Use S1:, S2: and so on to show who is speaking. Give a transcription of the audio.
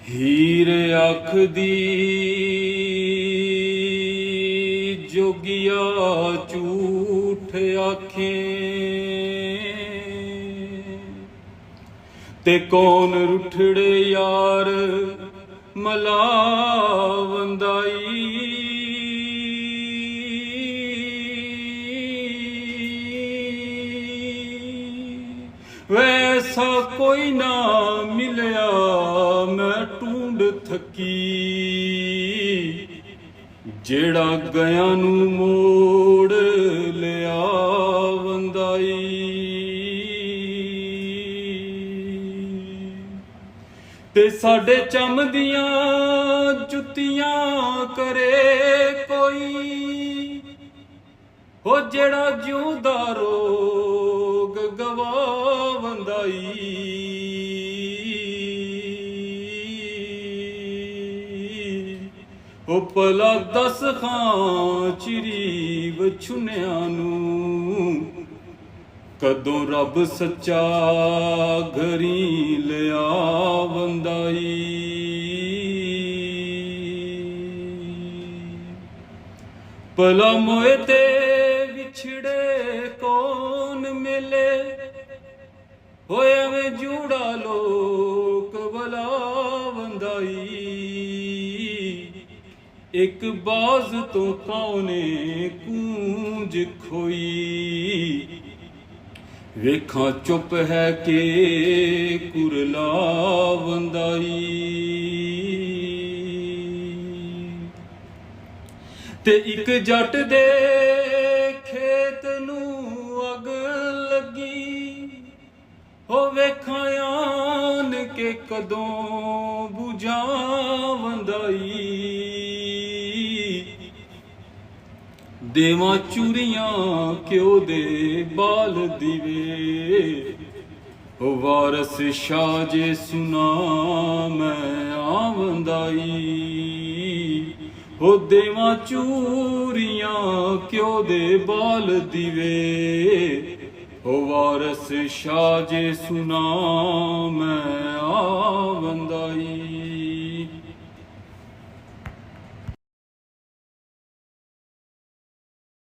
S1: ਹੀਰ ਆਖਦੀ ਜੋਗੀਆ ਝੂਠ ਆਖੇ, ਤੇ ਕੌਣ ਰੁੱਠੜੇ ਯਾਰ ਮਲਾਵੰਦਾਈ। वैसा कोई ना मिलया मैं ढूंढ थकी, जेड़ा गया नू मोड़ लिया वंदाई। ते साडे चम दियां जुत्तियां करे कोई, हो जेड़ा जिउंदा रोग गवावंदाई। ओ भला दस खां चिरी वछुनिया नू, कदों रब सच्चा घरी लिया वंदाई। भला मोए ते विछड़े कौन मिले, होए में जूड़ा लोक वला वंदाई। एक बाज तो कौने कूंज खोई, वेखां चुप है के कुरला वंदाई। ते एक जट दे खेत नू अग लगी, हो वेखां आन के कदों बुझावंदाई। देवां चूरियां क्यों दे बाल दीवे, हो वारस शाह जे सुना मैं आवंदाई। हो देवां चूरियां क्यों दे बाल दीवे, हो वारस शाह जे सुना मैं आवंदाई।